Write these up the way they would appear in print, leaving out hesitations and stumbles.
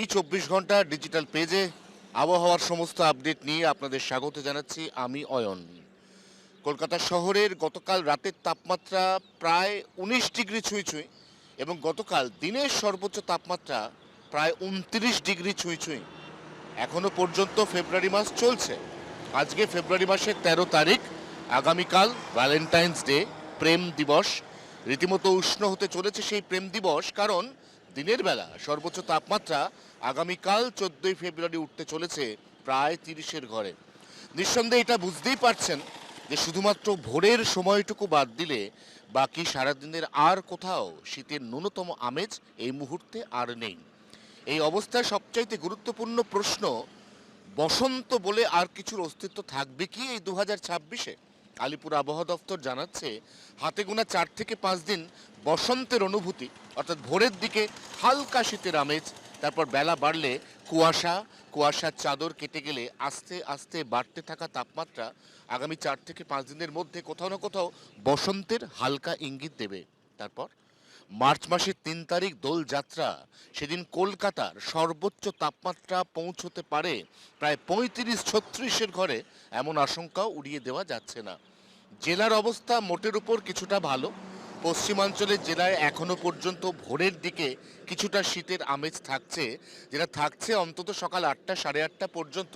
জি 24 ঘন্টা ডিজিটাল পেজে আবহাওয়ার সমস্ত আপডেট নিয়ে আপনাদের স্বাগত জানাচ্ছি আমি অয়ন। কলকাতা শহরের গতকাল রাতের তাপমাত্রা প্রায় 19 ডিগ্রি ছুঁই ছুঁই এবং গতকাল দিনের সর্বোচ্চ তাপমাত্রা প্রায় 29 ডিগ্রি ছুঁই ছুঁই। এখনো পর্যন্ত ফেব্রুয়ারি মাস চলছে। আজকে ফেব্রুয়ারি মাসের 13 তারিখ, আগামীকাল ভ্যালেন্টাইন্স ডে, প্রেম দিবস। রীতিমতো উষ্ণ হতে চলেছে সেই প্রেম দিবস, কারণ দিনের বেলা সর্বোচ্চ তাপমাত্রা আগামীকাল 14 ফেব্রুয়ারি উঠতে চলেছে প্রায় 30-এর ঘরে। নিঃসন্দেহে এটা বুঝতেই পারছেন যে শুধুমাত্র ভোরের সময়টুকু বাদ দিলে বাকি সারাদিনের আর কোথাও শীতের ন্যূনতম আমেজ এই মুহূর্তে আর নেই। এই অবস্থায় সবচাইতে গুরুত্বপূর্ণ প্রশ্ন, বসন্ত বলে আর কিছুর অস্তিত্ব থাকবে কি এই 2026-এ? আলিপুর আবহাওয়া দপ্তর জানাচ্ছে হাতে গোনা 4 থেকে 5 দিন বসন্তের অনুভূতি, অর্থাৎ ভোরের দিকে হালকা শীতের আমেজ, তারপর বেলা বাড়লে কুয়াশার চাদর কেটে গেলে আস্তে আস্তে বাড়তে থাকা তাপমাত্রা আগামী 4 থেকে 5 দিনের মধ্যে কোথাও না কোথাও বসন্তের হালকা ইঙ্গিত দেবে। তারপর মার্চ মাসের 3 তারিখ দোলযাত্রা, সেদিন কলকাতার সর্বোচ্চ তাপমাত্রা পৌঁছতে পারে প্রায় 35-36-এর ঘরে, এমন আশঙ্কাও উড়িয়ে দেওয়া যাচ্ছে না। জেলার অবস্থা মোটের উপর কিছুটা ভালো। পশ্চিমাঞ্চলের জেলায় এখনো পর্যন্ত ভোরের দিকে কিছুটা শীতের আমেজ থাকছে, যেটা থাকছে অন্তত সকাল 8টা 8:30 পর্যন্ত।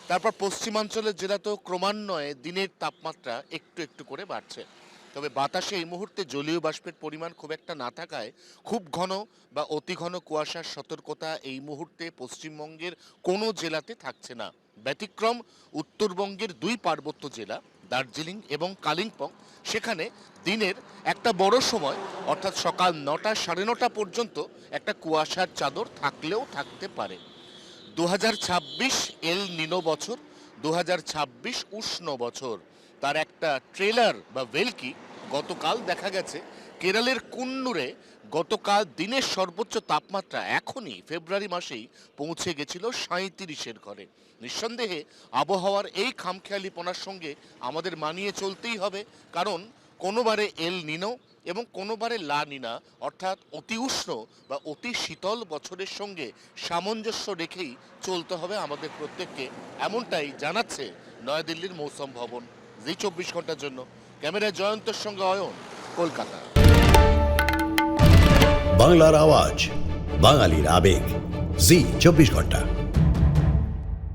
তারপর পশ্চিমাঞ্চলের জেলাতেও ক্রমান্বয়ে দিনের তাপমাত্রা একটু একটু করে বাড়ছে। তবে বাতাসে এই মুহূর্তে জলীয় বাষ্পের পরিমাণ খুব একটা না থাকায় খুব ঘন বা অতি ঘন কুয়াশার সতর্কতা এই মুহূর্তে পশ্চিমবঙ্গের কোনো জেলাতে থাকছে না। ব্যতিক্রম উত্তরবঙ্গের 2 পার্বত্য জেলা দার্জিলিং এবং কালিম্পং। সেখানে দিনের একটা বড় সময়, অর্থাৎ সকাল 9টা 9:30 পর্যন্ত একটা কুয়াশার চাদর থাকলেও থাকতে পারে। 2026 এল নিনো বছর, 2026 উষ্ণ বছর, তার একটা ট্রেলার বা ভেলকি গতকাল দেখা গেছে কেরলের কুন্নুরে। গতকাল দিনের সর্বোচ্চ তাপমাত্রা এখনই ফেব্রুয়ারি মাসেই পৌঁছে গেছিল 37-এর ঘরে। নিঃসন্দেহে আবহাওয়ার এই খামখেয়ালিপনার সঙ্গে আমাদের মানিয়ে চলতেই হবে, কারণ কোনোবারে এল নিনো এবং কোনোবারে লা নিনা, অর্থাৎ অতি উষ্ণ বা অতি শীতল বছরের সঙ্গে সামঞ্জস্য রেখেই চলতে হবে আমাদের প্রত্যেককে, এমনটাই জানাচ্ছে নয়াদিল্লির মৌসুম ভবন। জি 24 ঘন্টার জন্য ক্যামেরায় জয়ন্তের সঙ্গে অয়ন, কলকাতা। বাংলার আওয়াজ, বাঙালির আবেগ, জি 24 ঘন্টা।